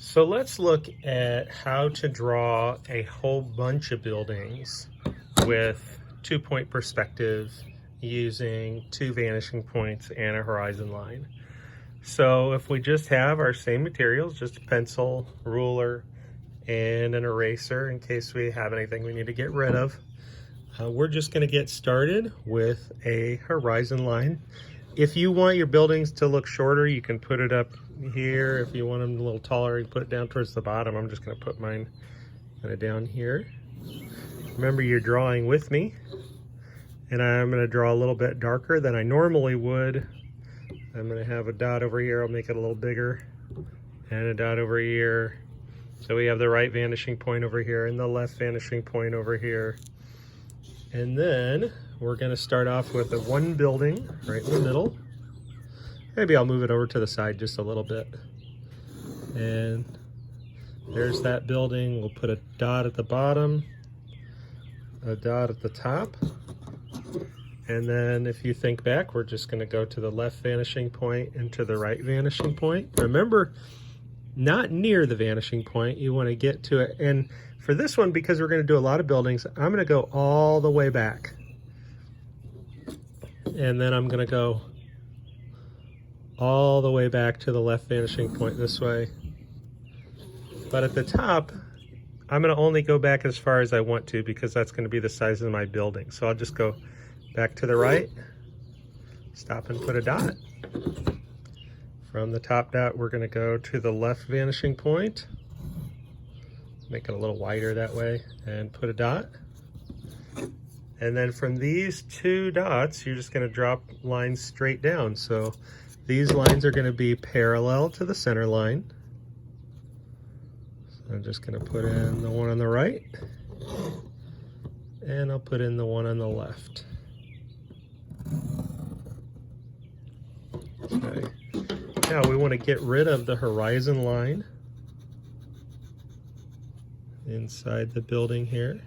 So let's look at how to draw a whole bunch of buildings with 2-point perspective using 2 vanishing points and a horizon line. So if we just have our same materials, just a pencil, ruler, and an eraser in case we have anything we need to get rid of, we're just going to get started with a horizon line. If you want your buildings to look shorter, you can put it up here. If you want them a little taller, you can put it down towards the bottom. I'm just going to put mine kind of down here. Remember, you're drawing with me, and I'm going to draw a little bit darker than I normally would. I'm going to have a dot over here. I'll make it a little bigger, and a dot over here. So we have the right vanishing point over here and the left vanishing point over here. And then we're going to start off with one building right in the middle. Maybe I'll move it over to the side just a little bit. And there's that building. We'll put a dot at the bottom, a dot at the top. And then if you think back, we're just going to go to the left vanishing point and to the right vanishing point. Remember, not near the vanishing point. You want to get to it. And for this one, because we're going to do a lot of buildings, I'm going to go all the way back. And then I'm going to go all the way back to the left vanishing point this way. But at the top, I'm going to only go back as far as I want to because that's going to be the size of my building. So I'll just go back to the right, stop and put a dot. From the top dot, we're going to go to the left vanishing point. Make it a little wider that way and put a dot. And then from these 2 dots, you're just going to drop lines straight down. So these lines are going to be parallel to the center line. So I'm just going to put in the one on the right, and I'll put in the one on the left. Okay. Now we want to get rid of the horizon line inside the building here.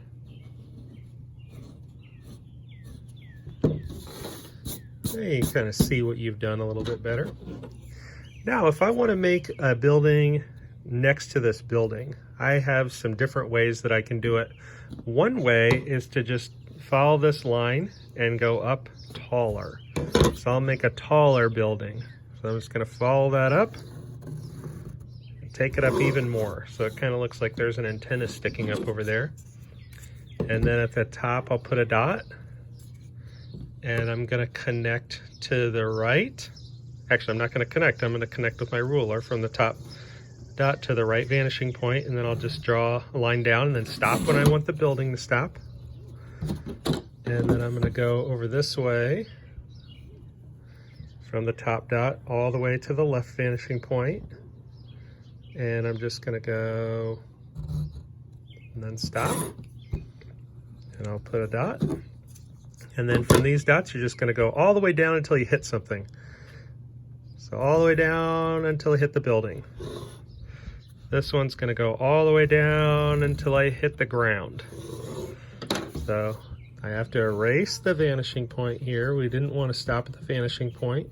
There you kind of see what you've done a little bit better. Now, if I want to make a building next to this building, I have some different ways that I can do it. One way is to just follow this line and go up taller. So I'll make a taller building. So I'm just going to follow that up and take it up even more. So it kind of looks like there's an antenna sticking up over there. And then at the top, I'll put a dot. And I'm going to connect to the right. Actually, I'm not going to connect. I'm going to connect with my ruler from the top dot to the right vanishing point, and then I'll just draw a line down and then stop when I want the building to stop. And then I'm going to go over this way from the top dot all the way to the left vanishing point. And I'm just going to go and then stop. And I'll put a dot. And then from these dots, you're just going to go all the way down until you hit something. So all the way down until I hit the building. This one's going to go all the way down until I hit the ground. So I have to erase the vanishing point here. We didn't want to stop at the vanishing point.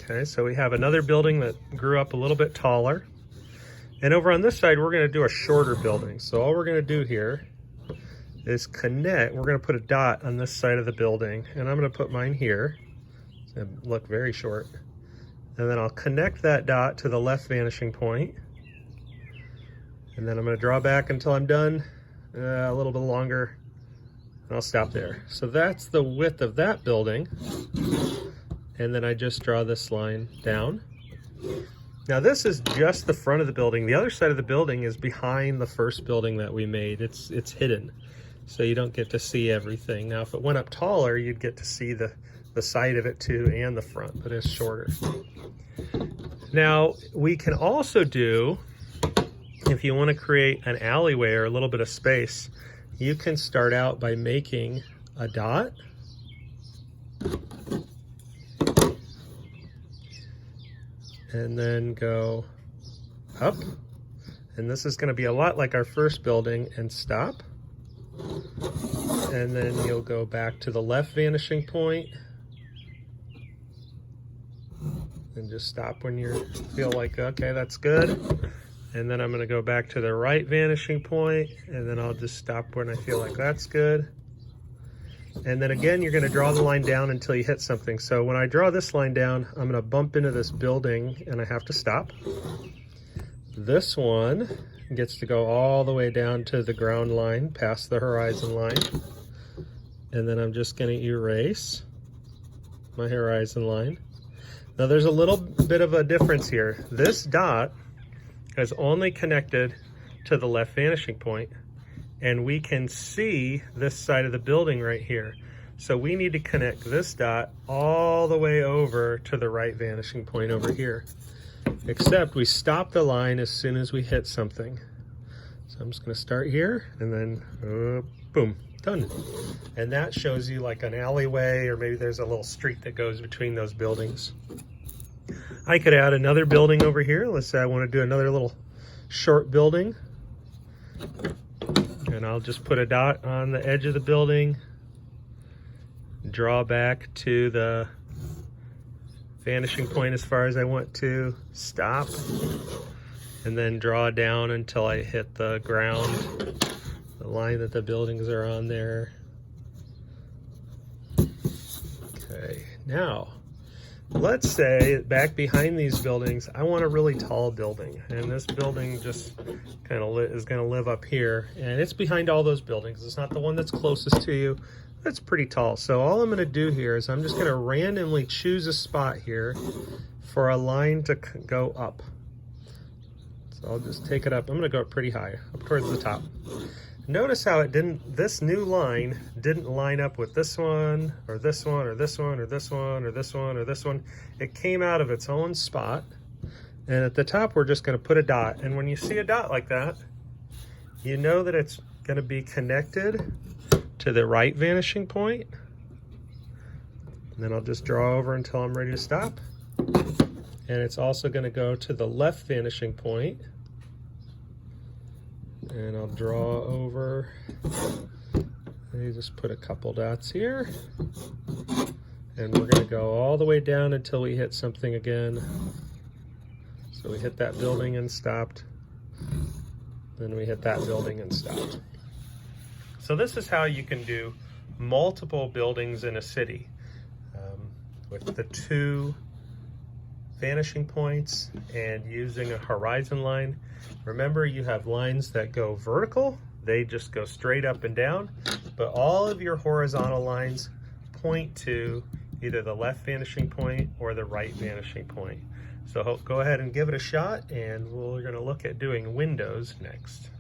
Okay, so we have another building that grew up a little bit taller. And over on this side, we're going to do a shorter building. So all we're going to do here is connect. We're going to put a dot on this side of the building, and I'm going to put mine here. It's going to look very short. And then I'll connect that dot to the left vanishing point. And then I'm going to draw back until I'm done, a little bit longer, and I'll stop there. So that's the width of that building. And then I just draw this line down. Now this is just the front of the building. The other side of the building is behind the first building that we made. It's hidden, so you don't get to see everything. Now if it went up taller, you'd get to see the side of it too and the front, but it's shorter. Now we can also do, if you want to create an alleyway or a little bit of space, you can start out by making a dot. And then go up. And this is going to be a lot like our first building, and stop. And then you'll go back to the left vanishing point and just stop when you feel like, okay, that's good. And then I'm going to go back to the right vanishing point, and then I'll just stop when I feel like that's good. And then again, you're going to draw the line down until you hit something. So when I draw this line down, I'm going to bump into this building and I have to stop. This one gets to go all the way down to the ground line, past the horizon line. And then I'm just going to erase my horizon line. Now there's a little bit of a difference here. This dot is only connected to the left vanishing point, and we can see this side of the building right here. So we need to connect this dot all the way over to the right vanishing point over here. Except we stop the line as soon as we hit something. So I'm just going to start here, and then boom, done. And that shows you like an alleyway, or maybe there's a little street that goes between those buildings. I could add another building over here. Let's say I want to do another little short building. And I'll just put a dot on the edge of the building, draw back to the vanishing point as far as I want to, stop, and then draw down until I hit the ground, the line that the buildings are on there. Okay, now let's say back behind these buildings, I want a really tall building, and this building just kind of is going to live up here, and it's behind all those buildings. It's not the one that's closest to you. That's pretty tall. So all I'm going to do here is I'm just going to randomly choose a spot here for a line to go up. So I'll just take it up. I'm going to go up pretty high, up towards the top. Notice how it didn't, this new line didn't line up with this one, or this one, or this one, or this one, or this one, or this one. It came out of its own spot. And at the top, we're just going to put a dot. And when you see a dot like that, you know that it's going to be connected to the right vanishing point. And then I'll just draw over until I'm ready to stop. And it's also going to go to the left vanishing point. And I'll draw over. You just put a couple dots here. And we're going to go all the way down until we hit something again. So we hit that building and stopped. Then we hit that building and stopped. So this is how you can do multiple buildings in a city with the two vanishing points and using a horizon line. Remember, you have lines that go vertical, they just go straight up and down, but all of your horizontal lines point to either the left vanishing point or the right vanishing point. So go ahead and give it a shot, and we're going to look at doing windows next.